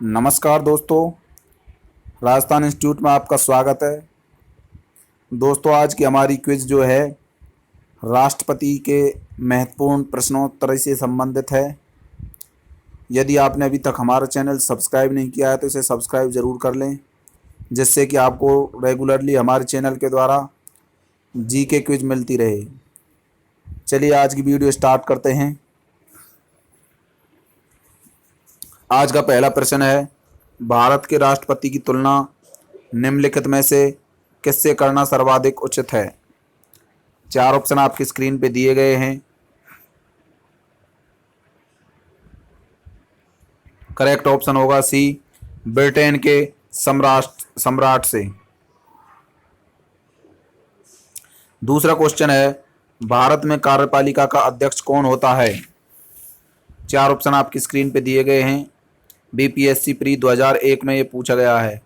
नमस्कार दोस्तों, राजस्थान इंस्टीट्यूट में आपका स्वागत है। दोस्तों, आज की हमारी क्विज जो है राष्ट्रपति के महत्वपूर्ण प्रश्नोत्तर से संबंधित है। यदि आपने अभी तक हमारा चैनल सब्सक्राइब नहीं किया है तो इसे सब्सक्राइब ज़रूर कर लें, जिससे कि आपको रेगुलरली हमारे चैनल के द्वारा जीके क्विज मिलती रहे। चलिए आज की वीडियो स्टार्ट करते हैं। आज का पहला प्रश्न है, भारत के राष्ट्रपति की तुलना निम्नलिखित में से किससे करना सर्वाधिक उचित है। चार ऑप्शन आपकी स्क्रीन पे दिए गए हैं। करेक्ट ऑप्शन होगा सी, ब्रिटेन के सम्राट से। दूसरा क्वेश्चन है, भारत में कार्यपालिका का अध्यक्ष कौन होता है। चार ऑप्शन आपकी स्क्रीन पे दिए गए हैं। बीपीएससी प्री 2001 में ये पूछा गया है।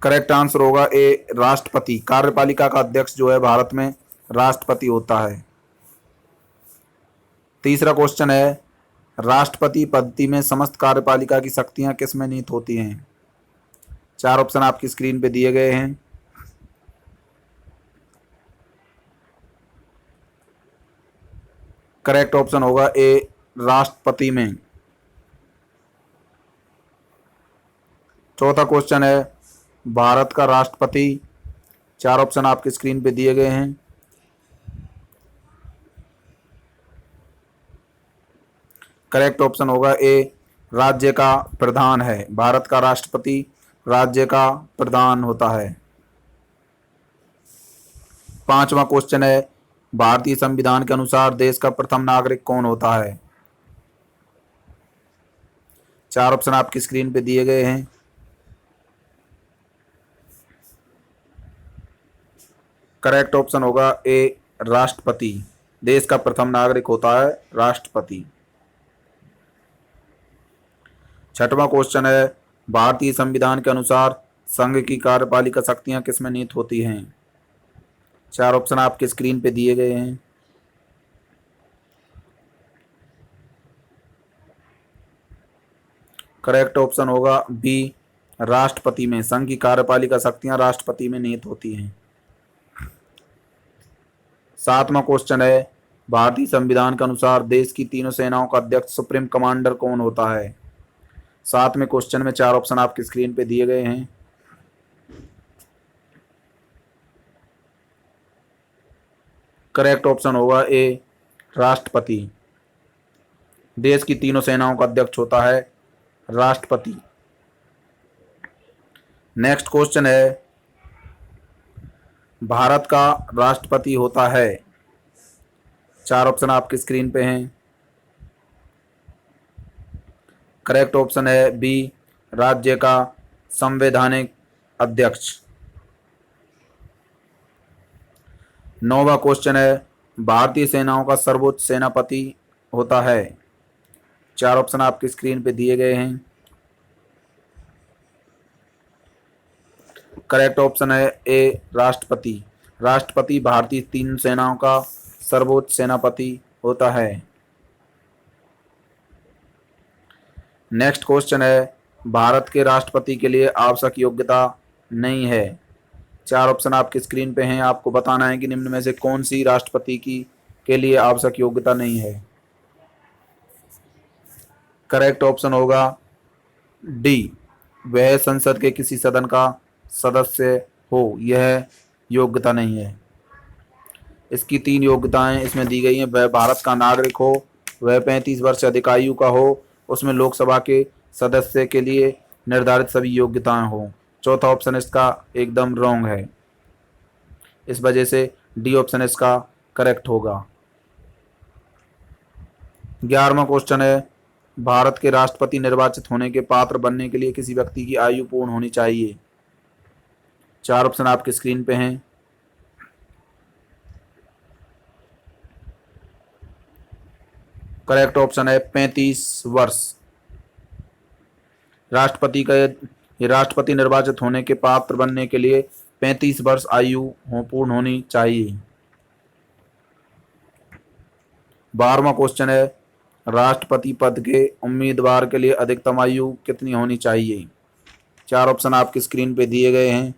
करेक्ट आंसर होगा ए, राष्ट्रपति। कार्यपालिका का अध्यक्ष जो है भारत में राष्ट्रपति होता है। तीसरा क्वेश्चन है, राष्ट्रपति पद्धति में समस्त कार्यपालिका की शक्तियां किस में निहित होती हैं। चार ऑप्शन आपकी स्क्रीन पे दिए गए हैं। करेक्ट ऑप्शन होगा ए, राष्ट्रपति में। चौथा क्वेश्चन है, भारत का राष्ट्रपति। चार ऑप्शन आपकी स्क्रीन पे दिए गए हैं। करेक्ट ऑप्शन होगा ए, राज्य का प्रधान है। भारत का राष्ट्रपति राज्य का प्रधान होता है। पांचवा क्वेश्चन है, भारतीय संविधान के अनुसार देश का प्रथम नागरिक कौन होता है। चार ऑप्शन आपकी स्क्रीन पे दिए गए हैं। करेक्ट ऑप्शन होगा ए, राष्ट्रपति। देश का प्रथम नागरिक होता है राष्ट्रपति। छठवां क्वेश्चन है, भारतीय संविधान के अनुसार संघ की कार्यपालिका शक्तियां किसमें निहित होती हैं। चार ऑप्शन आपके स्क्रीन पे दिए गए हैं। करेक्ट ऑप्शन होगा बी, राष्ट्रपति में। संघ की कार्यपालिका शक्तियां राष्ट्रपति में निहित होती हैं। सातवां क्वेश्चन है, भारतीय संविधान के अनुसार देश की तीनों सेनाओं का अध्यक्ष सुप्रीम कमांडर कौन होता है। सातवें क्वेश्चन में चार ऑप्शन आपकी स्क्रीन पे दिए गए हैं। करेक्ट ऑप्शन होगा ए, राष्ट्रपति। देश की तीनों सेनाओं का अध्यक्ष होता है राष्ट्रपति। नेक्स्ट क्वेश्चन है, भारत का राष्ट्रपति होता है। चार ऑप्शन आपकी स्क्रीन पे हैं। करेक्ट ऑप्शन है बी, राज्य का संवैधानिक अध्यक्ष। नौवां क्वेश्चन है, भारतीय सेनाओं का सर्वोच्च सेनापति होता है। चार ऑप्शन आपकी स्क्रीन पे दिए गए हैं। करेक्ट ऑप्शन है ए, राष्ट्रपति। राष्ट्रपति भारतीय तीन सेनाओं का सर्वोच्च सेनापति होता है। नेक्स्ट क्वेश्चन है, भारत के राष्ट्रपति के लिए आवश्यक योग्यता नहीं है। चार ऑप्शन आपकी स्क्रीन पे हैं। आपको बताना है कि निम्न में से कौन सी राष्ट्रपति की के लिए आवश्यक योग्यता नहीं है। करेक्ट ऑप्शन होगा डी, वह संसद के किसी सदन का सदस्य हो, यह योग्यता नहीं है। इसकी तीन योग्यताएं इसमें दी गई हैं। वह भारत का नागरिक हो, वह 35 वर्ष से अधिक आयु का हो, उसमें लोकसभा के सदस्य के लिए निर्धारित सभी योग्यताएं हों। चौथा ऑप्शन इसका एकदम रॉन्ग है, इस वजह से डी ऑप्शन इसका करेक्ट होगा। 11वां क्वेश्चन है, भारत के राष्ट्रपति निर्वाचित होने के पात्र बनने के लिए किसी व्यक्ति की आयु पूर्ण होनी चाहिए। चार ऑप्शन आपकी स्क्रीन पे हैं। करेक्ट ऑप्शन है 35 वर्ष। राष्ट्रपति निर्वाचित होने के पात्र बनने के लिए 35 वर्ष आयु पूर्ण होनी चाहिए। 12वां क्वेश्चन है, राष्ट्रपति पद के उम्मीदवार के लिए अधिकतम आयु कितनी होनी चाहिए? 4 ऑप्शन आपकी स्क्रीन पे दिए गए हैं।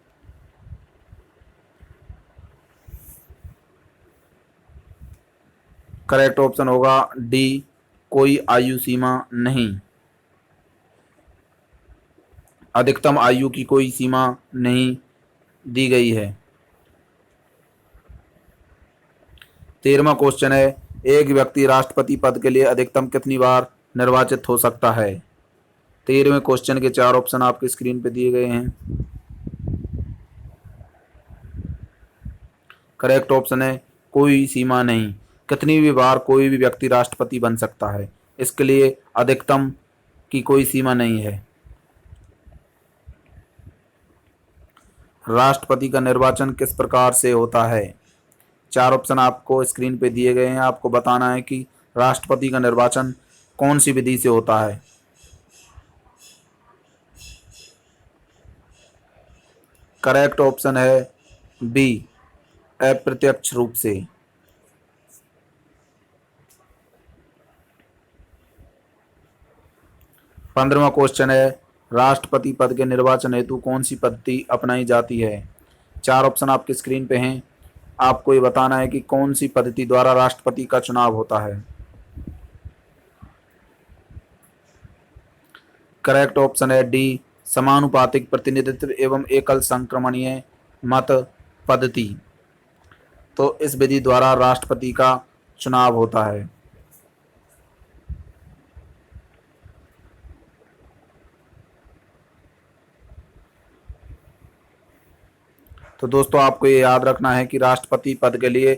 करेक्ट ऑप्शन होगा डी, कोई आयु सीमा नहीं। अधिकतम आयु की कोई सीमा नहीं दी गई है। 13वां क्वेश्चन है, एक व्यक्ति राष्ट्रपति पद के लिए अधिकतम कितनी बार निर्वाचित हो सकता है? 13वें क्वेश्चन के 4 ऑप्शन आपकी स्क्रीन पे दिए गए हैं। करेक्ट ऑप्शन है कोई सीमा नहीं, कितनी भी बार कोई भी व्यक्ति राष्ट्रपति बन सकता है, इसके लिए अधिकतम की कोई सीमा नहीं है। राष्ट्रपति का निर्वाचन किस प्रकार से होता है? 4 ऑप्शन आपको स्क्रीन पे दिए गए हैं। आपको बताना है कि राष्ट्रपति का निर्वाचन कौन सी विधि से होता है। करेक्ट ऑप्शन है बी, अप्रत्यक्ष रूप से। 15वां क्वेश्चन है, राष्ट्रपति पद के निर्वाचन हेतु कौन सी पद्धति अपनाई जाती है? 4 ऑप्शन आपकी स्क्रीन पे हैं। आपको ये बताना है कि कौन सी पद्धति द्वारा राष्ट्रपति का चुनाव होता है। करेक्ट ऑप्शन है डी, समानुपातिक प्रतिनिधित्व एवं एकल संक्रमणीय मत पद्धति। तो इस विधि द्वारा राष्ट्रपति का चुनाव होता है। तो दोस्तों आपको ये याद रखना है कि राष्ट्रपति पद के लिए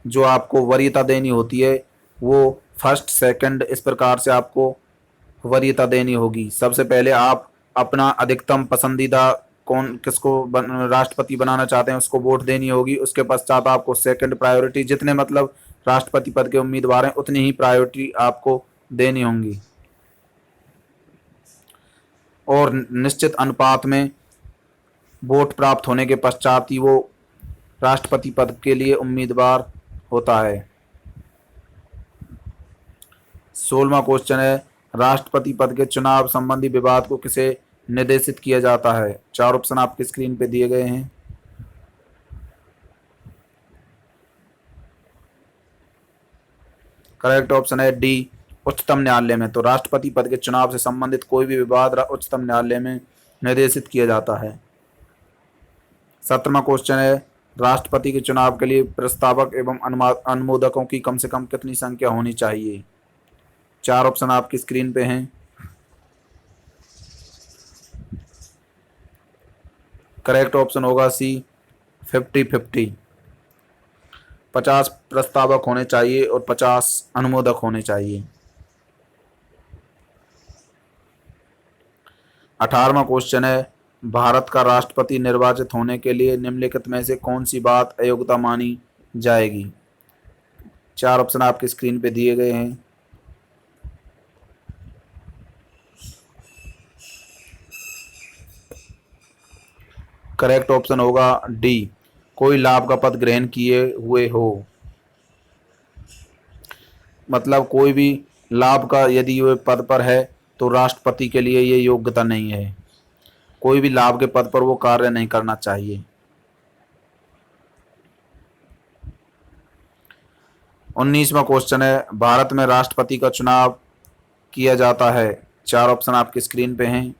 जो आपको वरीयता देनी होती है वो फर्स्ट सेकंड इस प्रकार से आपको वरीयता देनी होगी। सबसे पहले आप अपना अधिकतम पसंदीदा कौन किसको राष्ट्रपति बनाना चाहते हैं उसको वोट देनी होगी। उसके पश्चात आपको सेकंड प्रायोरिटी, जितने मतलब राष्ट्रपति पद के उम्मीदवार हैं उतनी ही प्रायोरिटी आपको देनी होंगी और निश्चित अनुपात में वोट प्राप्त होने के पश्चात ही वो राष्ट्रपति पद के लिए उम्मीदवार होता है। 16वां क्वेश्चन है, राष्ट्रपति पद के चुनाव संबंधी विवाद को किसे निर्देशित किया जाता है? 4 ऑप्शन आपकी स्क्रीन पे दिए गए हैं। करेक्ट ऑप्शन है डी, उच्चतम न्यायालय में। तो राष्ट्रपति पद के चुनाव से संबंधित कोई भी विवाद उच्चतम न्यायालय में निर्देशित किया जाता है। 17वां क्वेश्चन है, राष्ट्रपति के चुनाव के लिए प्रस्तावक एवं अनुमोदकों की कम से कम कितनी संख्या होनी चाहिए? 4 ऑप्शन आपकी स्क्रीन पे हैं। करेक्ट ऑप्शन होगा सी, 50-50। 50 प्रस्तावक होने चाहिए और 50 अनुमोदक होने चाहिए। 18वां क्वेश्चन है, भारत का राष्ट्रपति निर्वाचित होने के लिए निम्नलिखित में से कौन सी बात अयोग्यता मानी जाएगी? 4 ऑप्शन आपकी स्क्रीन पे दिए गए हैं। करेक्ट ऑप्शन होगा डी, कोई लाभ का पद ग्रहण किए हुए हो। मतलब कोई भी लाभ का यदि वह पद पर है तो राष्ट्रपति के लिए ये योग्यता नहीं है। कोई भी लाभ के पद पर वो कार्य नहीं करना चाहिए। 19वां क्वेश्चन है, भारत में राष्ट्रपति का चुनाव किया जाता है। 4 ऑप्शन आपकी स्क्रीन पे हैं।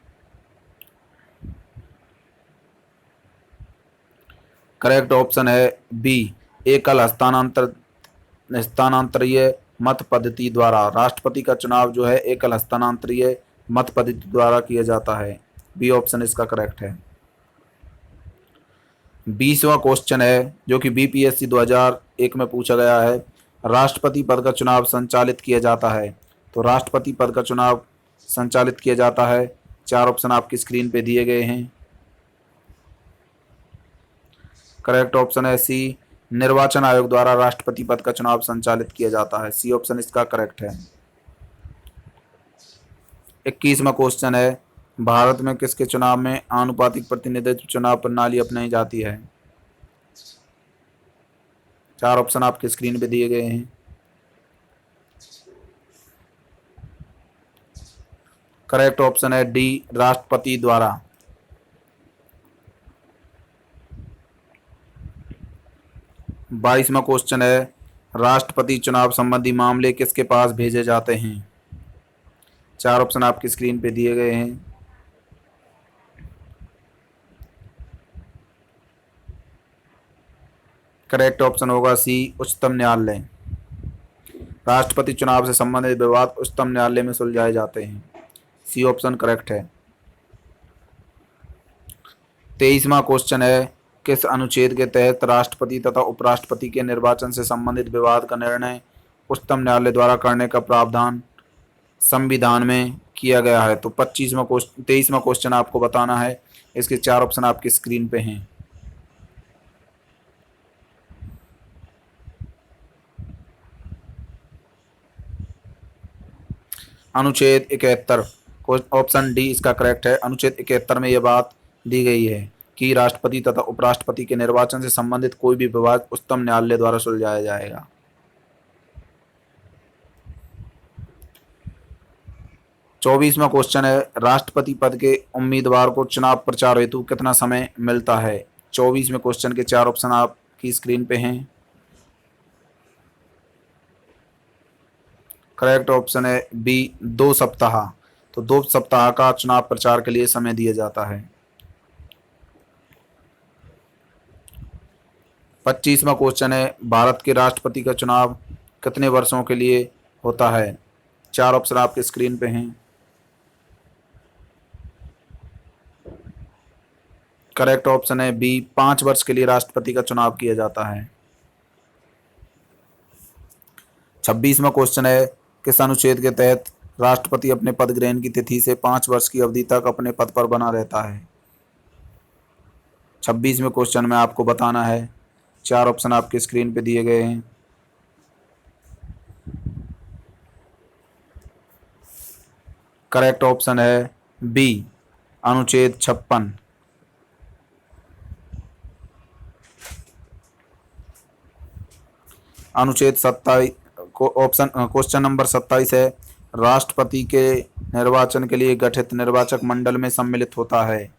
करेक्ट ऑप्शन है बी, एकल हस्तांतरीय मत पद्धति द्वारा। राष्ट्रपति का चुनाव जो है एकल हस्तांतरीय मत पद्धति द्वारा किया जाता है। बी ऑप्शन इसका करेक्ट है। 20वां क्वेश्चन है जो कि बीपीएससी 2001 में पूछा गया है, राष्ट्रपति पद का चुनाव संचालित किया जाता है। तो राष्ट्रपति पद का चुनाव संचालित किया जाता है। 4 ऑप्शन आपकी स्क्रीन पे दिए गए हैं। करेक्ट ऑप्शन है सी, निर्वाचन आयोग द्वारा राष्ट्रपति पद का चुनाव संचालित किया जाता है। सी ऑप्शन इसका करेक्ट है। 21वां क्वेश्चन है, भारत में किसके चुनाव में आनुपातिक प्रतिनिधित्व चुनाव प्रणाली अपनाई जाती है? 4 ऑप्शन आपके स्क्रीन पे दिए गए हैं। करेक्ट ऑप्शन है डी, राष्ट्रपति द्वारा। 22वां क्वेश्चन है, राष्ट्रपति चुनाव संबंधी मामले किसके पास भेजे जाते हैं? चार ऑप्शन आपकी स्क्रीन पे दिए गए हैं। करेक्ट ऑप्शन होगा सी, उच्चतम न्यायालय। राष्ट्रपति चुनाव से संबंधित विवाद उच्चतम न्यायालय में सुलझाए जाते हैं। सी ऑप्शन करेक्ट है। 23वां क्वेश्चन है, किस अनुच्छेद के तहत राष्ट्रपति तथा उपराष्ट्रपति के निर्वाचन से संबंधित विवाद का निर्णय उच्चतम न्यायालय द्वारा करने का प्रावधान संविधान में किया गया है? तो 23वां क्वेश्चन आपको बताना है। इसके चार ऑप्शन आपकी स्क्रीन पे हैं। अनुच्छेद 71, ऑप्शन डी इसका करेक्ट है। अनुच्छेद 71 में यह बात दी गई है कि राष्ट्रपति तथा उपराष्ट्रपति के निर्वाचन से संबंधित कोई भी विवाद उच्चतम न्यायालय द्वारा सुलझाया जाएगा। 24वां क्वेश्चन है, राष्ट्रपति पद के उम्मीदवार को चुनाव प्रचार हेतु कितना समय मिलता है? 24वें क्वेश्चन के चार ऑप्शन आपकी स्क्रीन पे हैं। करेक्ट ऑप्शन है बी, 2 सप्ताह। तो 2 सप्ताह का चुनाव प्रचार के लिए समय दिया जाता है। 25वां क्वेश्चन है, भारत के राष्ट्रपति का चुनाव कितने वर्षों के लिए होता है? चार ऑप्शन आपके स्क्रीन पे हैं। करेक्ट ऑप्शन है बी, 5 वर्ष के लिए राष्ट्रपति का चुनाव किया जाता है। 26वां क्वेश्चन है, किस अनुच्छेद के तहत राष्ट्रपति अपने पद ग्रहण की तिथि से 5 वर्ष की अवधि तक अपने पद पर बना रहता है? 26वें क्वेश्चन में आपको बताना है। चार ऑप्शन आपके स्क्रीन पे दिए गए हैं। करेक्ट ऑप्शन है बी, अनुच्छेद 56। अनुच्छेद 27 को ऑप्शन क्वेश्चन नंबर 27 है, राष्ट्रपति के निर्वाचन के लिए गठित निर्वाचक मंडल में सम्मिलित होता है?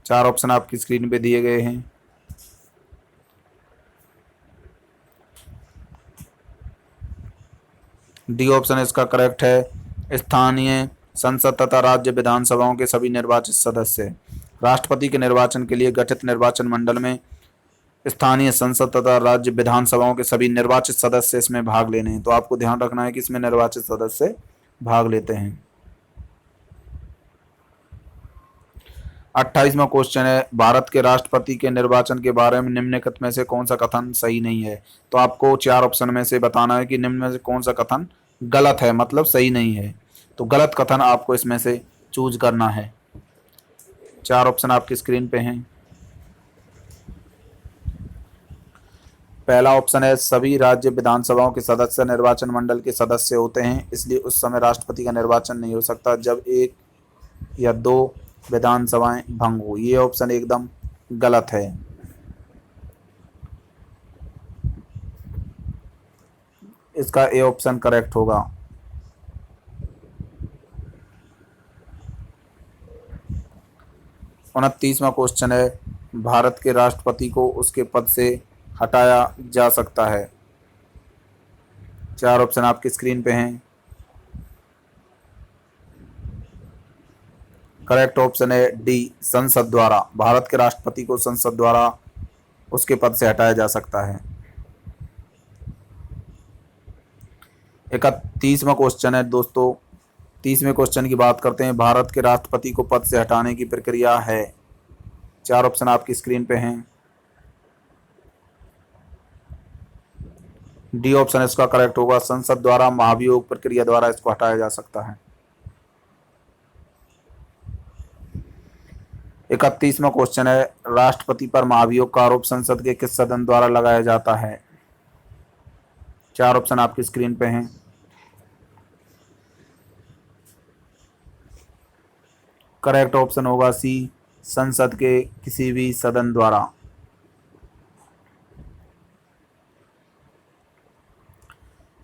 चार ऑप्शन आपकी स्क्रीन पे दिए गए हैं। डी ऑप्शन इसका करेक्ट है, स्थानीय संसद तथा राज्य विधानसभाओं के सभी निर्वाचित सदस्य। राष्ट्रपति के निर्वाचन के लिए गठित निर्वाचन मंडल में स्थानीय संसद तथा राज्य विधानसभाओं के सभी निर्वाचित सदस्य इसमें भाग लेने हैं। तो आपको ध्यान रखना है कि इसमें निर्वाचित सदस्य भाग लेते हैं। 28वां क्वेश्चन है, भारत के राष्ट्रपति के निर्वाचन के बारे में निम्नलिखित में से कौन सा कथन सही नहीं है? तो आपको चार ऑप्शन में से बताना है कि निम्न में से कौन सा कथन गलत है, मतलब सही नहीं है। तो गलत कथन आपको इसमें से चूज करना है। चार ऑप्शन आपकी स्क्रीन पे हैं। पहला ऑप्शन है, सभी राज्य विधानसभाओं के सदस्य निर्वाचन मंडल के सदस्य होते हैं, इसलिए उस समय राष्ट्रपति का निर्वाचन नहीं हो सकता जब 1 या 2 विधानसभाएं भंग हो। ये ऑप्शन एकदम गलत है। इसका ए ऑप्शन करेक्ट होगा। 29वां क्वेश्चन है, भारत के राष्ट्रपति को उसके पद से हटाया जा सकता है? चार ऑप्शन आपकी स्क्रीन पे हैं। करेक्ट ऑप्शन है डी, संसद द्वारा। भारत के राष्ट्रपति को संसद द्वारा उसके पद से हटाया जा सकता है। 31वां क्वेश्चन है दोस्तों, 30वें क्वेश्चन की बात करते हैं। भारत के राष्ट्रपति को पद से हटाने की प्रक्रिया है? चार ऑप्शन आपकी स्क्रीन पे हैं। डी ऑप्शन इसका करेक्ट होगा, संसद द्वारा महाभियोग प्रक्रिया द्वारा इसको हटाया जा सकता है। 31वां क्वेश्चन है, राष्ट्रपति पर महाभियोग का आरोप संसद के किस सदन द्वारा लगाया जाता है? चार ऑप्शन आपकी स्क्रीन पे हैं। करेक्ट ऑप्शन होगा सी, संसद के किसी भी सदन द्वारा।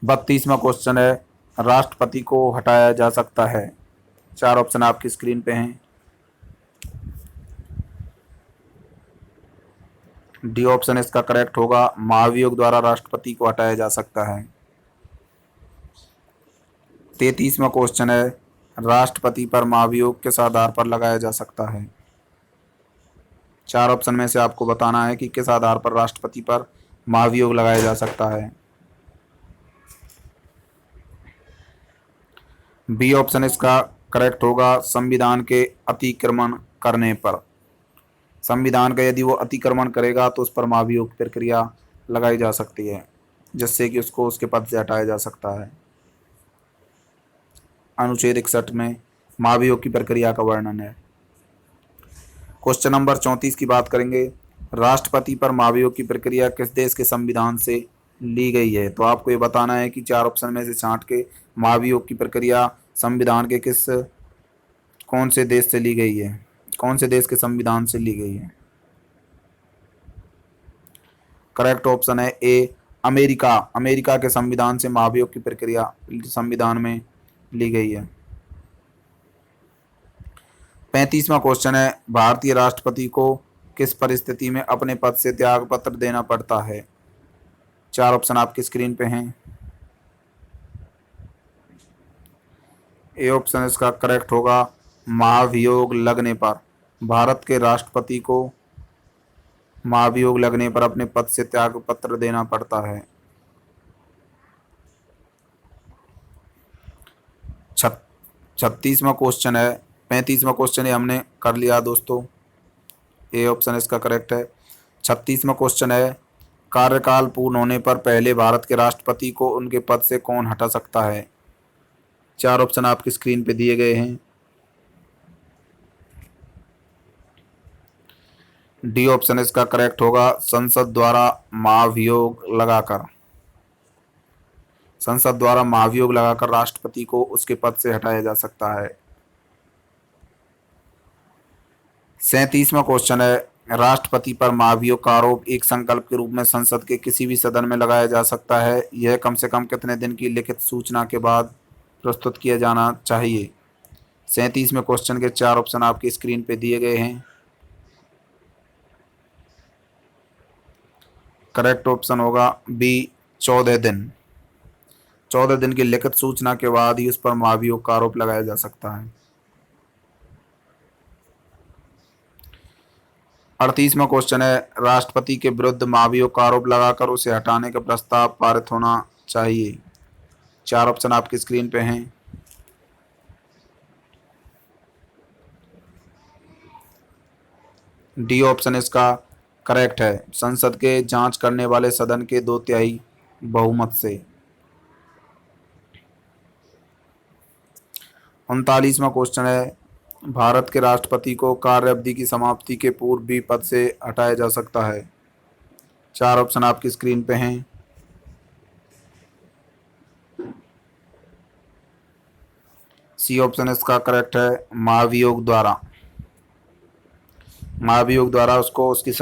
32वां क्वेश्चन है, राष्ट्रपति को हटाया जा सकता है? चार ऑप्शन आपकी स्क्रीन पे हैं। डी ऑप्शन इसका करेक्ट होगा, महाभियोग द्वारा राष्ट्रपति को हटाया जा सकता है। 33वां क्वेश्चन है, राष्ट्रपति पर महाभियोग किस आधार पर लगाया जा सकता है। चार ऑप्शन में से आपको बताना है कि किस आधार पर राष्ट्रपति पर महाभियोग लगाया जा सकता है। बी ऑप्शन इसका करेक्ट होगा, संविधान के अतिक्रमण करने पर। संविधान का यदि वो अतिक्रमण करेगा तो उस पर महाभियोग की प्रक्रिया लगाई जा सकती है, जिससे कि उसको उसके पद से हटाया जा सकता है। अनुच्छेद 61 में महाभियोग की प्रक्रिया का वर्णन है। क्वेश्चन नंबर 34 की बात करेंगे, राष्ट्रपति पर महाभियोग की प्रक्रिया किस देश के संविधान से ली गई है। तो आपको ये बताना है कि चार ऑप्शन में से छांट के महाभियोग की प्रक्रिया संविधान के कौन से देश से ली गई है, कौन से देश के संविधान से ली गई है। करेक्ट ऑप्शन है ए, अमेरिका। अमेरिका के संविधान से महाभियोग की प्रक्रिया संविधान में ली गई है। 35वां क्वेश्चन है, भारतीय राष्ट्रपति को किस परिस्थिति में अपने पद से त्याग पत्र देना पड़ता है। चार ऑप्शन आपकी स्क्रीन पे हैं। ए ऑप्शन इसका करेक्ट होगा, महाभियोग लगने पर। भारत के राष्ट्रपति को महाभियोग लगने पर अपने पद से त्याग पत्र देना पड़ता है। 36वां क्वेश्चन है, 35वां क्वेश्चन ये हमने कर लिया दोस्तों, ए ऑप्शन इसका करेक्ट है। 36वां क्वेश्चन है, कार्यकाल पूर्ण होने पर पहले भारत के राष्ट्रपति को उनके पद से कौन हटा सकता है। चार ऑप्शन आपकी स्क्रीन पे दिए गए हैं। डी ऑप्शन इसका करेक्ट होगा, संसद द्वारा महाभियोग लगाकर। संसद द्वारा महाभियोग लगाकर राष्ट्रपति को उसके पद से हटाया जा सकता है। 37वां क्वेश्चन है, राष्ट्रपति पर महाभियोग का आरोप एक संकल्प के रूप में संसद के किसी भी सदन में लगाया जा सकता है। यह कम से कम कितने दिन की लिखित सूचना के बाद प्रस्तुत किया जाना चाहिए। 37वें क्वेश्चन के चार ऑप्शन आपकी स्क्रीन पे दिए गए हैं। करेक्ट ऑप्शन होगा बी, 14 दिन। 14 दिन की लिखित सूचना के बाद ही उस पर महाभियोग का आरोप लगाया जा सकता है। 38वां क्वेश्चन है, राष्ट्रपति के विरुद्ध महाभियोग का आरोप लगाकर उसे हटाने का प्रस्ताव पारित होना चाहिए। चार ऑप्शन आपकी स्क्रीन पे हैं। डी ऑप्शन इसका करेक्ट है, संसद के जांच करने वाले सदन के 2/3 बहुमत से। 39वां क्वेश्चन है, भारत के राष्ट्रपति को कार्य अवधि की समाप्ति के पूर्व भी पद से हटाया जा सकता है। चार ऑप्शन आपकी स्क्रीन पे हैं। सी ऑप्शन इसका करेक्ट है, महाभियोग द्वारा। महाभियोग द्वारा उसको उसकी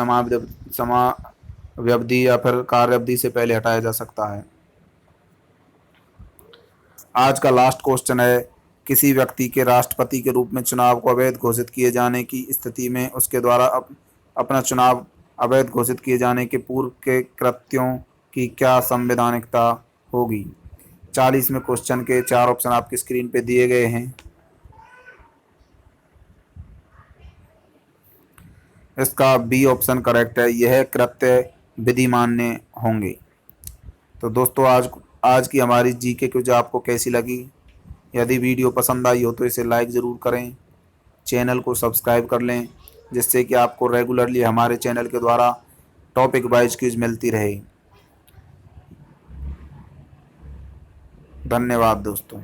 समाव्यवधि या फिर कार्य अवधि से पहले हटाया जा सकता है। आज का लास्ट क्वेश्चन है, किसी व्यक्ति के राष्ट्रपति के रूप में चुनाव को अवैध घोषित किए जाने की स्थिति में उसके द्वारा अपना चुनाव अवैध घोषित किए जाने के पूर्व के कृत्यों की क्या संवैधानिकता होगी। 40वें क्वेश्चन के चार ऑप्शन आपकी स्क्रीन पे दिए गए हैं। इसका बी ऑप्शन करेक्ट है, यह कृत्य विधिमान्य होंगे। तो दोस्तों आज की हमारी जीके क्विज आपको कैसी लगी। यदि वीडियो पसंद आई हो तो इसे लाइक ज़रूर करें, चैनल को सब्सक्राइब कर लें, जिससे कि आपको रेगुलरली हमारे चैनल के द्वारा टॉपिक वाइज क्विज मिलती रहे। धन्यवाद दोस्तों।